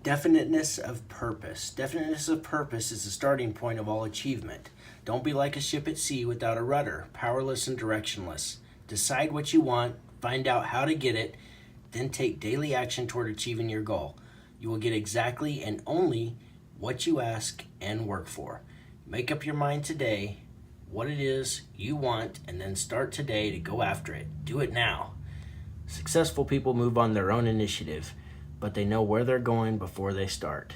Definiteness of purpose. Definiteness of purpose is the starting point of all achievement. Don't be like a ship at sea without a rudder, powerless and directionless. Decide what you want, find out how to get it, then take daily action toward achieving your goal. You will get exactly and only what you ask and work for. Make up your mind today what it is you want and then start today to go after it. Do it now. Successful people move on their own initiative, but they know where they're going before they start.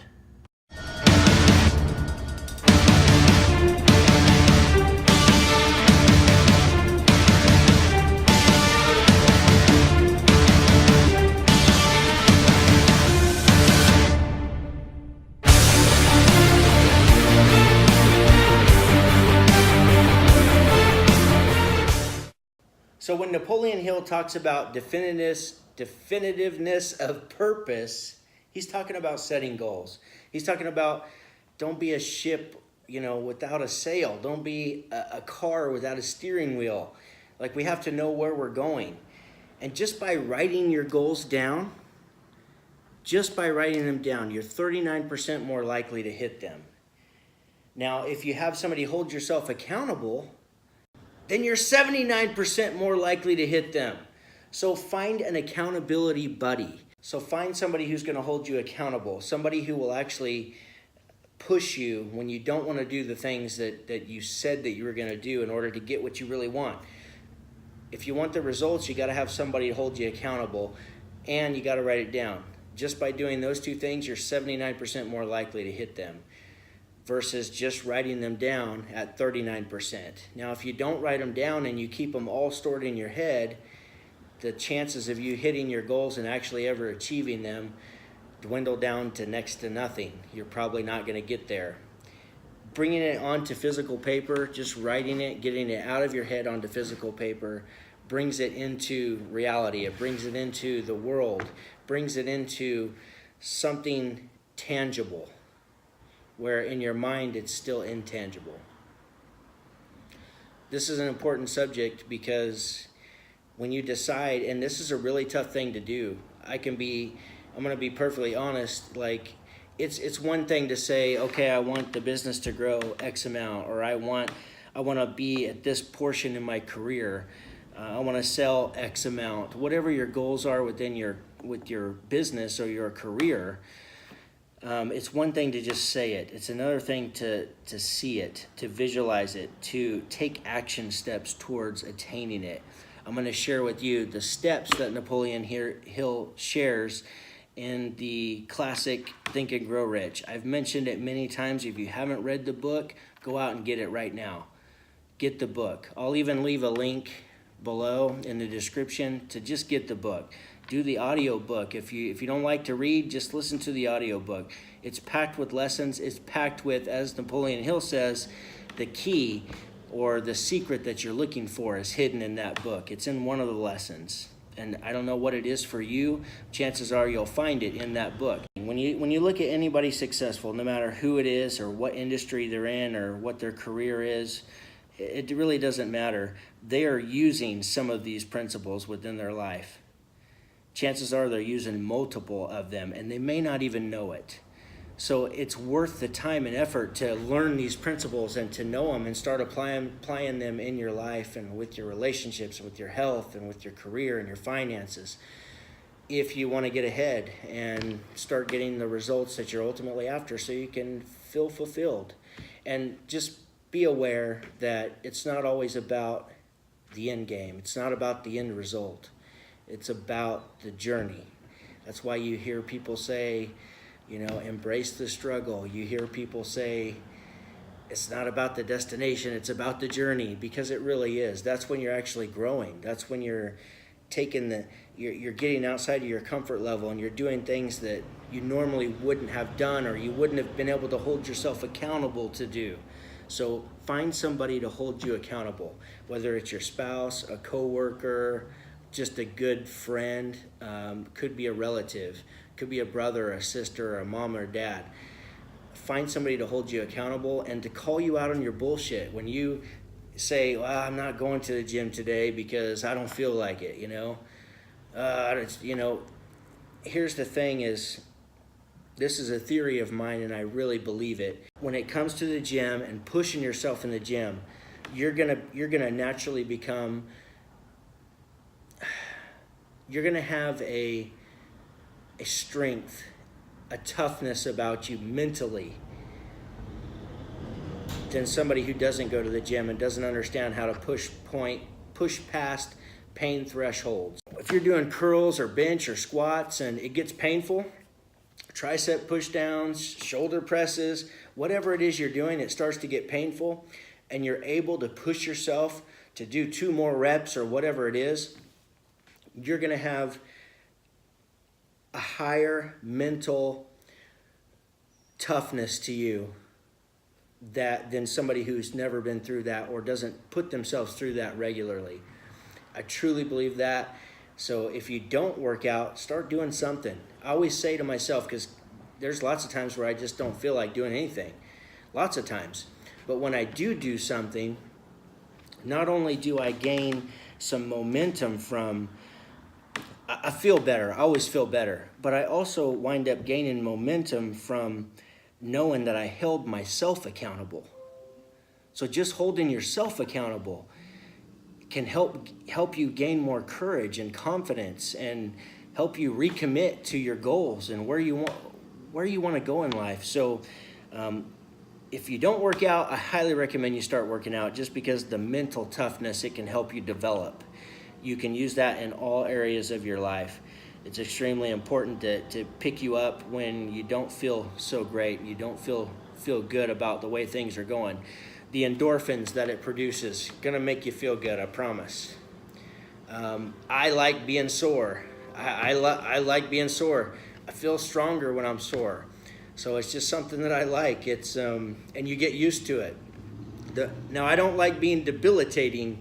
So when Napoleon Hill talks about definitiveness of purpose, he's talking about setting goals. He's talking about don't be a ship, without a sail. Don't be a car without a steering wheel. Like, we have to know where we're going. And just by writing your goals down, you're 39% more likely to hit them. Now, if you have somebody hold yourself accountable, then you're 79% more likely to hit them. So find an accountability buddy. So find somebody who's going to hold you accountable, somebody who will actually push you when you don't want to do the things that you said that you were going to do in order to get what you really want. If you want the results, you got to have somebody to hold you accountable, and you got to write it down. Just by doing those two things, you're 79% more likely to hit them, versus just writing them down at 39%. Now, if you don't write them down and you keep them all stored in your head, the chances of you hitting your goals and actually ever achieving them dwindle down to next to nothing. You're probably not going to get there. Bringing it onto physical paper, just writing it, getting it out of your head onto physical paper, brings it into reality. It brings it into the world, brings it into something tangible, where in your mind it's still intangible. This is an important subject because when you decide, and this is a really tough thing to do, I'm going to be perfectly honest, it's one thing to say, okay, I want the business to grow X amount, or I want to be at this portion in my career, I want to sell X amount. Whatever your goals are with your business or your career, it's one thing to just say it. It's another thing to see it, to visualize it, to take action steps towards attaining it. I'm going to share with you the steps that Napoleon Hill shares in the classic Think and Grow Rich. I've mentioned it many times. If you haven't read the book, go out and get it right now. Get the book. I'll even leave a link below in the description to just get the book. Do the audio book. If you don't like to read, just listen to the audio book. It's packed with lessons. It's packed with, as Napoleon Hill says, the key or the secret that you're looking for is hidden in that book. It's in one of the lessons. And I don't know what it is for you. Chances are you'll find it in that book. When you look at anybody successful, no matter who it is or what industry they're in or what their career is, it really doesn't matter. They are using some of these principles within their life. Chances are they're using multiple of them, and they may not even know it. So it's worth the time and effort to learn these principles and to know them and start applying them in your life and with your relationships, with your health and with your career and your finances, if you want to get ahead and start getting the results that you're ultimately after so you can feel fulfilled. And just be aware that it's not always about the end game. It's not about the end result. It's about the journey. That's why you hear people say, embrace the struggle. You hear people say, it's not about the destination, it's about the journey, because it really is. That's when you're actually growing. That's when you're you're getting outside of your comfort level and you're doing things that you normally wouldn't have done or you wouldn't have been able to hold yourself accountable to do. So find somebody to hold you accountable, whether it's your spouse, a coworker, just a good friend, could be a relative, could be a brother, a sister, or a mom or dad. Find somebody to hold you accountable and to call you out on your bullshit. When you say, well, I'm not going to the gym today because I don't feel like it, Here's the thing is, This is a theory of mine, and I really believe it. When it comes to the gym and pushing yourself in the gym, you're gonna naturally become, you're gonna have a strength, a toughness about you mentally than somebody who doesn't go to the gym and doesn't understand how to push past pain thresholds. If you're doing curls or bench or squats and it gets painful, tricep push downs, shoulder presses, whatever it is you're doing, it starts to get painful and you're able to push yourself to do 2 more reps or whatever it is, you're gonna have a higher mental toughness to you than somebody who's never been through that or doesn't put themselves through that regularly. I truly believe that. So if you don't work out, start doing something. I always say to myself, because there's lots of times where I just don't feel like doing anything. Lots of times. But when I do something, not only do I gain some momentum from, I feel better, I always feel better, but I also wind up gaining momentum from knowing that I held myself accountable. So just holding yourself accountable can help you gain more courage and confidence and help you recommit to your goals and where you want to go in life. So if you don't work out, I highly recommend you start working out, just because the mental toughness it can help you develop. You can use that in all areas of your life. It's extremely important to pick you up when you don't feel so great, you don't feel good about the way things are going. The endorphins that it produces, gonna make you feel good, I promise. I like being sore. I like being sore. I feel stronger when I'm sore. So it's just something that I like. It's and you get used to it. Now I don't like being debilitating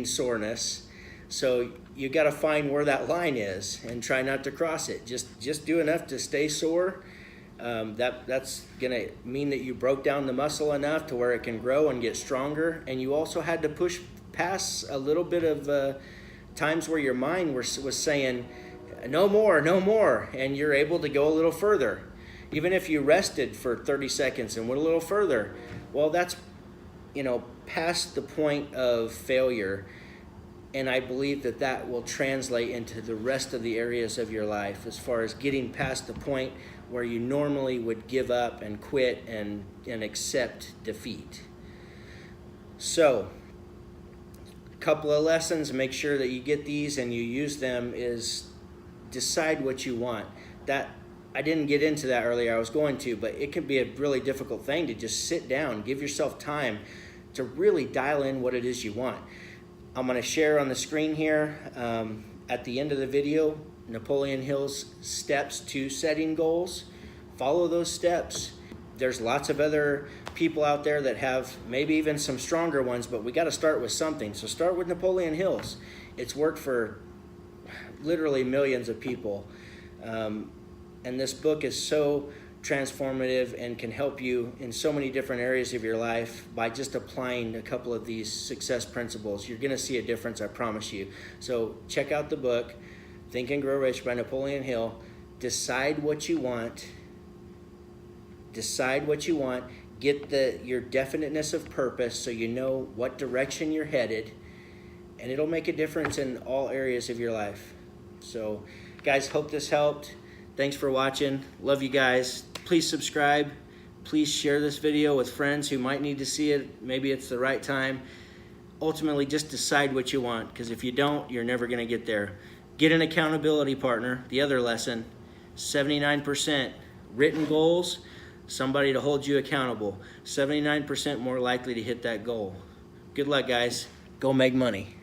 soreness. So you got to find where that line is and try not to cross it. Just do enough to stay sore. That's gonna mean that you broke down the muscle enough to where it can grow and get stronger. And you also had to push past a little bit of times where your mind was saying, no more, and you're able to go a little further. Even if you rested for 30 seconds and went a little further, well, that's, past the point of failure. And I believe that will translate into the rest of the areas of your life, as far as getting past the point where you normally would give up and quit and accept defeat. So, a couple of lessons, make sure that you get these and you use them, is decide what you want. That I didn't get into that earlier, I was going to, but it can be a really difficult thing to just sit down, give yourself time to really dial in what it is you want. I'm going to share on the screen here at the end of the video Napoleon Hill's steps to setting goals. Follow those steps. There's lots of other people out there that have maybe even some stronger ones, but we got to start with something. So start with Napoleon Hill's. It's worked for literally millions of people. And this book is so transformative and can help you in so many different areas of your life by just applying a couple of these success principles. You're going to see a difference, I promise you. So check out the book, Think and Grow Rich by Napoleon Hill. Decide what you want. Decide what you want. Get your definiteness of purpose so you know what direction you're headed, and it'll make a difference in all areas of your life. So, guys, hope this helped. Thanks for watching. Love you guys. Please subscribe. Please share this video with friends who might need to see it. Maybe it's the right time. Ultimately, just decide what you want, because if you don't, you're never going to get there. Get an accountability partner. The other lesson, 79% written goals, somebody to hold you accountable. 79% more likely to hit that goal. Good luck, guys. Go make money.